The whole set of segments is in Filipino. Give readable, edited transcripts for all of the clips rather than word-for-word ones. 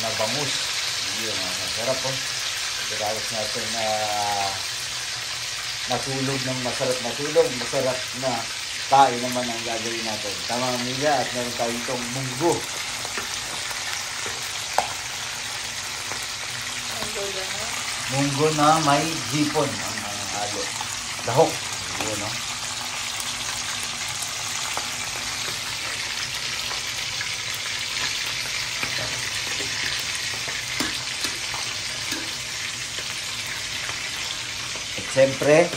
na bangus. Yun, masarap po. Pagkatapos natin na matulog ng masarap matulog, masarap na kain naman ang gagawin natin. Tama amiga, at meron tayo itong munggo. Munggo na may hipon ang halo. Lahok. Yun, no? Siyempre,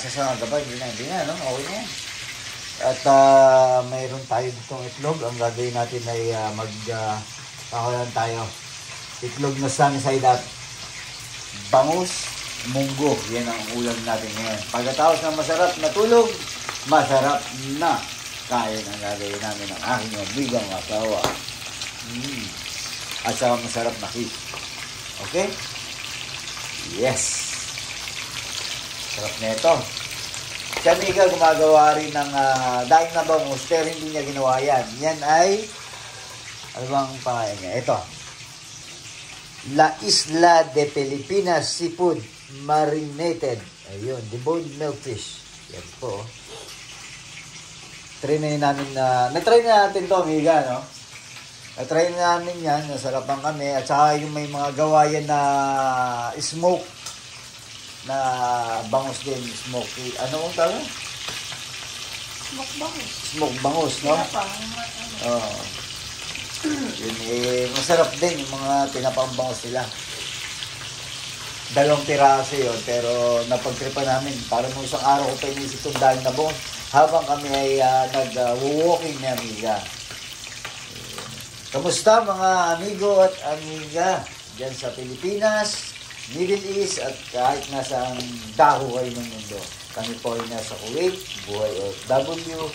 sasama ka ba? Hindi na, no? Okay na yan. At mayroon tayo ditong itlog. Ang gagawin natin ay pakawalan tayo. Itlog na sunny side up. Bangus, munggo. Yan ang ulam natin ngayon. Pagkatapos ng masarap na tulog, masarap na kain ang gagawin namin ng aking mabigang asawa. At saka masarap na kiss. Okay? Yes! Sarap na ito. Si amiga gumagawa rin ng daing na bangus, pero hindi niya ginawa yan. Yan ay, ano bang pangalan niya? Ito. La Isla de Pilipinas Seafood Marinated. Ayun, deboned milkfish. Yan po. Try na namin na-try na natin to, amiga, no? Na-try na namin yan, nasarapan kami. At saka yung may mga gawayan na smoke na bangus din, smoky. Ano ang tawag? Smoke bangus. Smoke bangus, no? Oo. Yun, masarap din yung mga tinapang bangus nila. 2 piraso yun, pero napagtripa namin. Parang nung isang araw ko pa inisip itong dahil na bangus habang kami ay nag-walking ni amiga. Kamusta mga amigo at amiga dyan sa Pilipinas, Middle East at kahit nasa dako kayo ng mundo. Kami po ay nasa Kuwait, buhay OFW,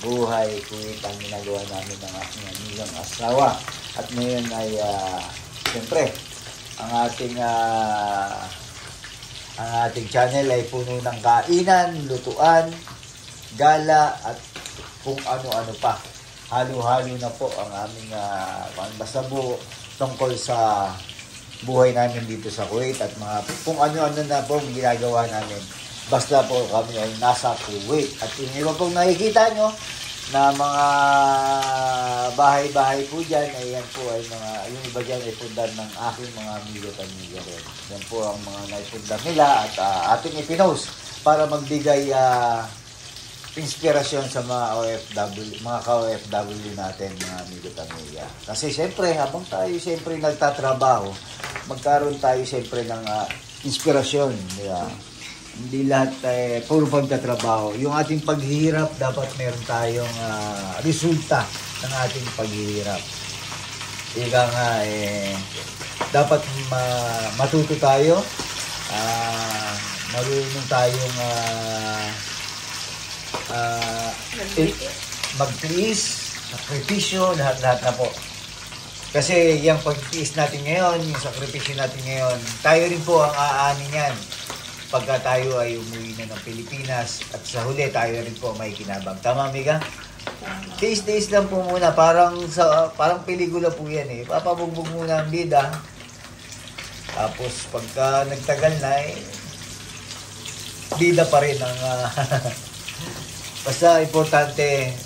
buhay Kuwait ang ginagawa namin ng aking amigang asawa. At ngayon ay, siyempre, ang ating channel ay puno ng kainan, lutuan, gala at kung ano-ano pa. Halo-halo na po ang aming basabo tungkol sa buhay namin dito sa Kuwait at mga kung ano-ano na po ang ginagawa namin. Basta po kami ay nasa Kuwait. At yung iba pong nakikita nyo na mga bahay-bahay po dyan, ay yan po ay mga, yung iba dyan ay pundar ng aking mga amigo at amiga rin. Yan po ang mga naipundar nila at ating ipinost para magbigay inspirasyon sa mga OFW, mga ka-OFW natin, mga amigo at amiga. Kasi siyempre, habang tayo siyempre nagtatrabaho, magkaroon tayo siyempre ng inspirasyon. Hindi lahat puro pagtatrabaho. Yung ating paghihirap, dapat meron tayong resulta ng ating paghihirap. Ika nga, dapat matuto tayo, marunong tayong magtiis, sakripisyo, lahat-lahat na po. Kasi yung pagtiis natin ngayon, yung sakripisyo natin ngayon, tayo rin po ang aanin yan pagka tayo ay umuwi na ng Pilipinas at sa huli tayo rin po may kinabang. Tama, amiga? Tiis-tiis lang po muna, parang pelikula po yan eh. Papabugbog muna ang bida. Tapos pagka nagtagal na bida pa rin ang basta importante,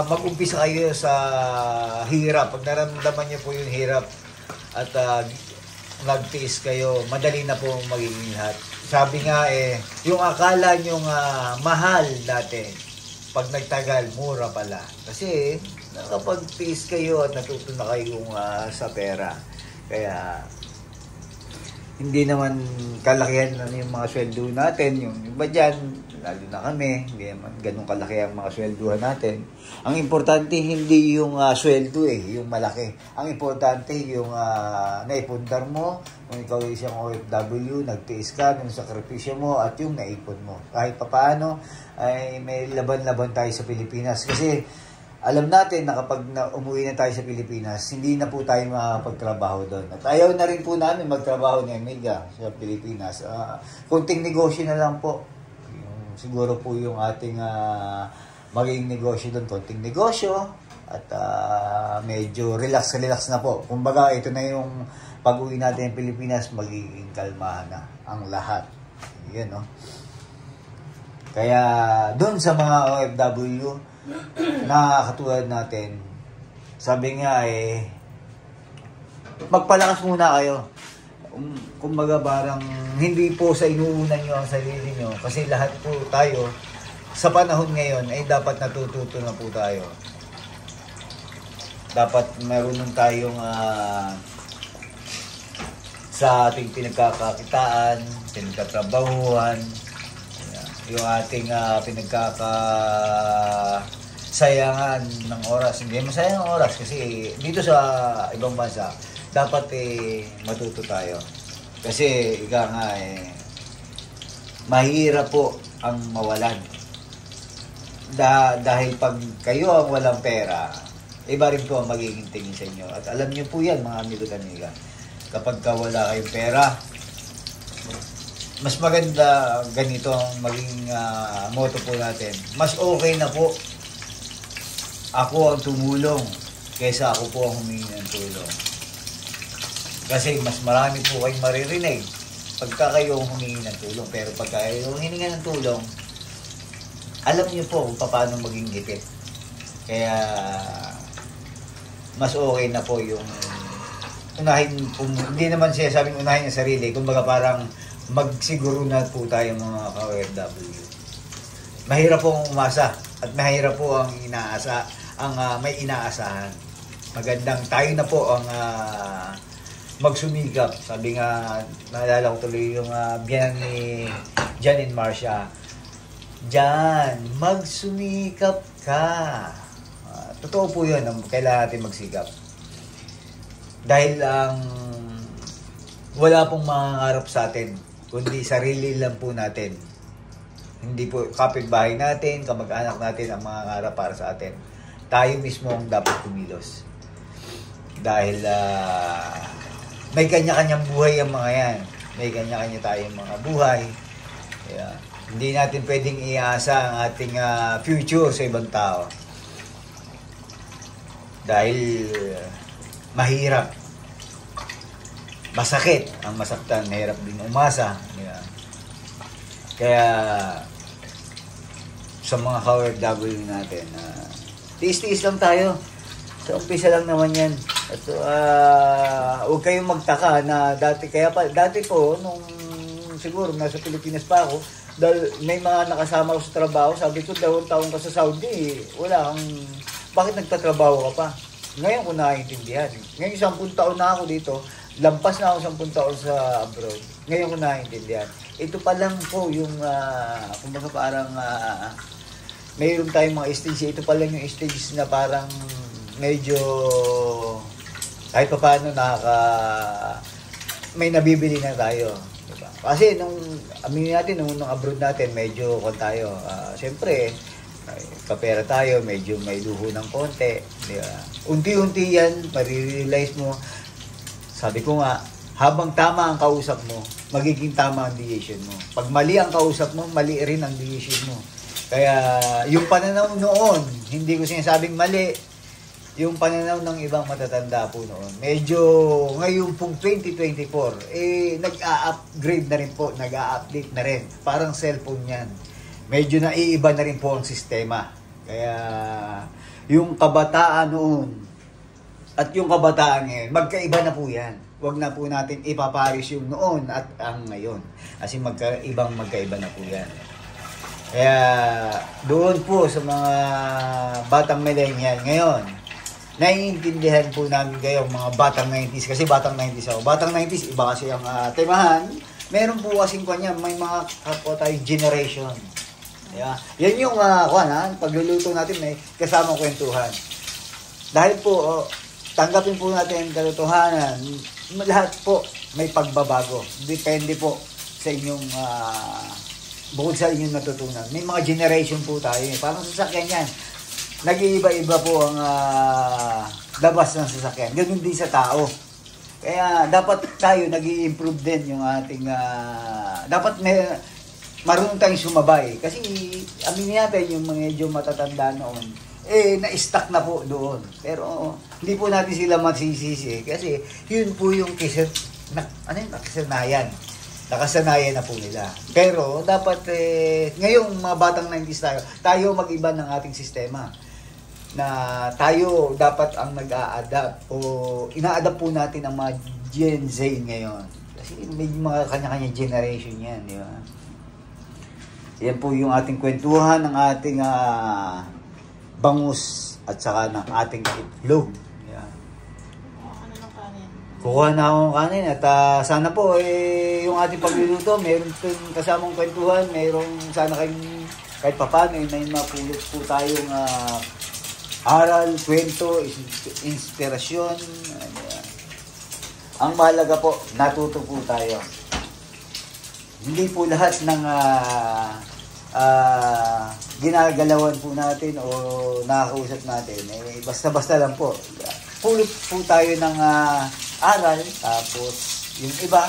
mag-umpisa kayo sa hirap. Pag naramdaman niyo po yung hirap at nagtiis kayo, madali na po magiging lahat. Sabi nga yung akala nyo mahal dati, pag nagtagal, mura pala. Kasi nakapag-tiis kayo at natuto na kayong sa pera. Kaya hindi naman kalakihan na yung mga sweldo natin. Yung iba dyan, lalo na kami, hindi naman ganun kalaki ang mga swelduhan natin. Ang importante, hindi yung sweldo yung malaki. Ang importante, yung naipundar mo, kung ikaw ay isang OFW, nagtiis ka ng sakripisyo mo at yung naipon mo. Kahit papaano, ay may laban-laban tayo sa Pilipinas. Kasi alam natin na kapag umuwi na tayo sa Pilipinas, hindi na po tayo makapagtrabaho doon. At ayaw na rin po namin magtrabaho ni amiga sa Pilipinas. Kunting negosyo na lang po. Siguro po yung ating magiging negosyo doon. Konting negosyo. At medyo relax na po. Kumbaga, ito na yung pag-uwi natin ng Pilipinas, magiging kalmahan na ang lahat. Yun, no? Kaya, doon sa mga OFW, na katulad natin, sabi nga magpalakas muna kayo. Kumbaga, parang hindi po sa inuunan nyo ang sarili nyo. Kasi lahat po tayo, sa panahon ngayon, ay dapat natututo na po tayo. Dapat marunong tayong sa ating pinagkakakitaan, pinagkatrabahuhan, yung ating pinagkakasayangan ng oras. Hindi masayang ang oras kasi dito sa ibang bansa, dapat matuto tayo. Kasi ika nga mahirap po ang mawalan. Dahil pag kayo ang walang pera, iba rin po ang magiging tingin sa inyo. At alam niyo po yan, mga amigo-amiga. Kapag wala kayong pera, mas maganda ganito ang maging motto po natin. Mas okay na po ako ang tumulong kaysa ako po ang humingi ng tulong. Kasi mas marami po kayong maririnig pagka kayo humingi ng tulong. Pero pagka kayo humingi ng tulong, alam niyo po kung paano maging higit. Kaya mas okay na po yung unahin, hindi naman siya sabing unahin yung sarili, kumbaga parang magsiguro na po tayo mga ka-OFW. Mahirap pong umasa at mahirap po ang may inaasahan. Magandang tayo na po ang magsumikap. Sabi nga, naalala ko tuloy yung biyan ni Jan and Marcia. Jan, magsumikap ka. Totoo po yun, kailangan natin magsikap. Dahil wala pong mangangarap sa atin, kundi sarili lang po natin. Hindi po kapitbahay natin, kamag-anak natin ang mangangarap para sa atin. Tayo mismo ang dapat kumilos. Dahil may kanya-kanyang buhay ang mga yan. May kanya-kanya tayong mga buhay. Kaya, hindi natin pwedeng iasa ang ating future sa ibang tao. Dahil mahirap. Masakit ang masaktan. Mahirap din umasa. Yeah. Kaya sa mga ka-OFW natin, tiis-tiis lang tayo. Sa umpisa lang naman yan. At huwag kayong magtaka na dati po, nung siguro nasa Pilipinas pa ako, dahil may mga nakasama ko sa trabaho, sabi ko, 2 taon ka sa Saudi, bakit nagtatrabaho ka pa? Ngayon ko naiintindihan. Ngayon 10 taon na ako dito, lampas na ako 10 taon sa abroad. Ngayon ko naiintindihan. Ito pa lang po yung, kumbaga parang, mayroon tayong mga stage. Ito pa lang yung stage na parang medyo, kahit pa paano may nabibili na tayo. Diba? Kasi aminin natin, nung abroad natin, medyo tayo. Siyempre, kapera tayo, medyo may luho ng konti. Diba? Unti-unti yan, marirealize mo. Sabi ko nga, habang tama ang kausap mo, magiging tama ang decision mo. Pag mali ang kausap mo, mali rin ang decision mo. Kaya yung pananaw noon, hindi ko sinasabing mali, yung pananaw ng ibang matatanda po noon. Medyo ngayon pong 2024, nag-a-upgrade na rin po, nag-a-update na rin. Parang cellphone yan. Medyo naiiba na rin po ang sistema. Kaya yung kabataan noon at yung kabataan ngayon, magkaiba na po yan. Huwag na po natin ipaparis yung noon at ang ngayon. Kasi magkaiba na po yan. Kaya doon po sa mga batang millennial ngayon, naiintindihan po namin kayo mga batang 90s. Kasi batang 90s ako. Batang 90s, iba kasi ang temahan. Meron po kasing kanya, may mga kapwa tayo generation. Yeah. Yan yung pagluluto natin, may kasamang kwentuhan. Dahil po, tanggapin po natin ang katotohanan, lahat po may pagbabago. Depende po sa inyong, bukod sa inyong natutunan. May mga generation po tayo. Parang sasakyan yan. Nag-iiba-iba po ang labas ng sasakyan. Ganun din sa tao. Kaya dapat tayo nag-i-improve din yung ating, dapat marunong tayong sumabay. Kasi aminin natin yung mga medyo matatanda noon, na-stuck na po doon. Pero hindi po natin sila masisisi kasi yun po yung nakasanayan na po nila. Pero dapat ngayong mga batang 90s tayo mag-iba ng ating sistema na tayo dapat ang nag-a-adapt o ina-adapt po natin ang mga Gen Z ngayon. Kasi may mga kanya-kanya generation yan, di ba? Yan po yung ating kwentuhan ng ating bangus at saka ng ating itlog. Yan. Ano ng kanin? Kukuha na akong kanin at sana po yung ating pagluluto, meron kasamang kwentuhan, meron sana kayong kahit papaano may mapulot po tayong aral, kwento, inspirasyon. Yan. Ang mahalaga po, natuto po tayo. Hindi po lahat ng ginagalawan po natin o nakakausap natin. Basta-basta lang po. Pulot po tayo ng aral, tapos yung iba,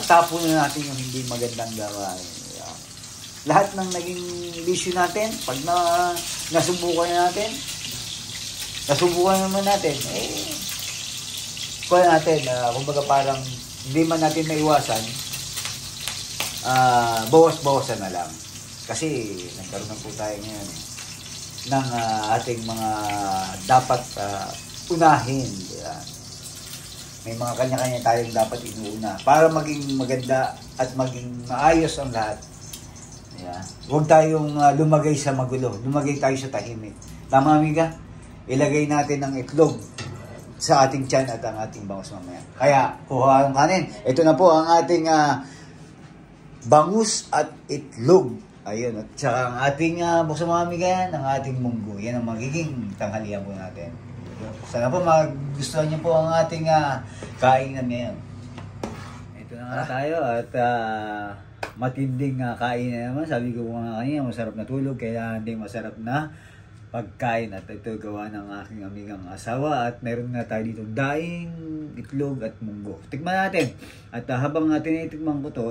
tapo na natin yung hindi magandang gawain. Lahat ng naging issue natin, pag nasubukan naman natin, kaya natin, kumbaga parang hindi man natin maiwasan, bawas-bawasan na lang. Kasi nagkaroon na po tayo ngayon ng ating mga dapat unahin. Diba? May mga kanya-kanya tayong dapat inuuna para maging maganda at maging maayos ang lahat. Diba? Huwag tayong lumagay sa magulo. Lumagay tayo sa tahimik. Tama, amiga? Ilagay natin ang itlog sa ating tiyan at ang ating bangus mamaya. Kaya, kuha ang kanin. Ito na po ang ating bangus at itlog. Ayun. At saka ang ating buksan mga amiga yan, ang ating munggo. Yan ang magiging tanghalian po natin. Sana po magustuhan niyo po ang ating kainan ngayon. Ito na nga tayo at matinding kainan naman. Sabi ko nga kanina, masarap na tulog kaya hindi masarap na pagkain at ito gawa ng aking amigang asawa at meron nga tayo dito daing, itlog at munggo. Tikman natin. At habang tinitikman ko to,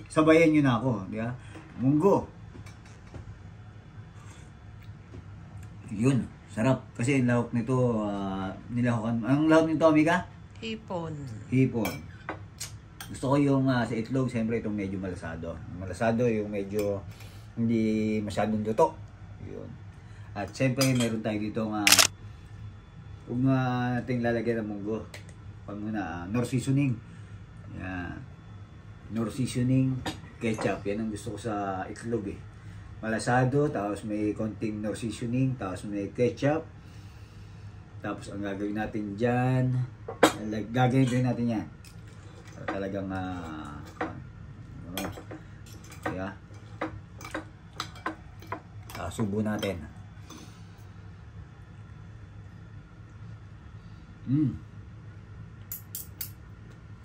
sabayan nyo na ako. Di ba? Munggo. Yun. Sarap. Kasi yung lahok nito, nilahokan. Anong lahok nito, amiga? Hipon. Hipon. Gusto ko yung sa itlog, siyempre itong medyo malasado. Malasado yung medyo hindi masyadong luto. Yun. At siyempre meron tayo dito huwag nating lalagyan ng munggo. Pag muna, nor seasoning. Yan. Nor seasoning, ketchup. Yan ang gusto ko sa itlog Malasado, tapos may konting nor seasoning, tapos may ketchup. Tapos ang gagawin natin dyan, gagawin natin yan. Para talagang kaya subo natin.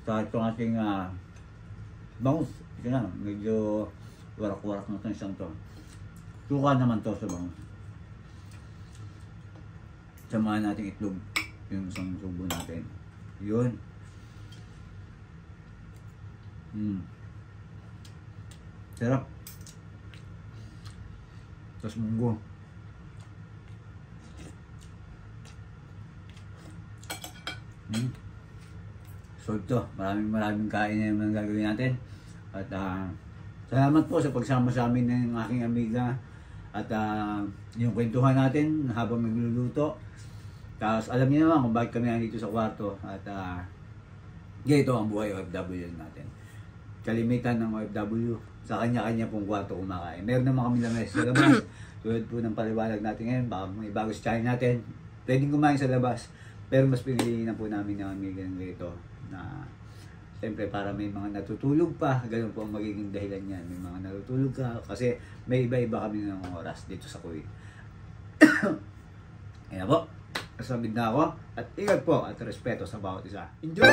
Kahit itong ating bangus, ito na, medyo warak-warak na itong isang to. Suka naman to sa bangus. Samahan natin itlog, yung isang subo natin. Yun. Sarap. Tapos munggo. So ito, maraming kain na naman gagawin natin. At salamat po sa pagsama sa amin ng aking amiga. At yung kwentuhan natin habang nagluluto. Tapos alam niyo naman kung bakit kami nandito sa kwarto. At ganito ang buhay OFW natin. Kalimitan ng OFW, sa kanya-kanya pong kwarto kumakain. Meron naman kami lamesa sa labas. Tulad po ng paliwanag natin ngayon, baka may bago sa channel natin. Pwedeng kumain sa labas. Pero mas pinili na po namin ng amiga ng ganito na siyempre para may mga natutulog pa, ganun po ang magiging dahilan niyan. May mga natutulog ka kasi may iba-iba kami ng oras dito sa Kuwait. Kaya po, kasabid na ako at ingat po at respeto sa bawat isa. Enjoy!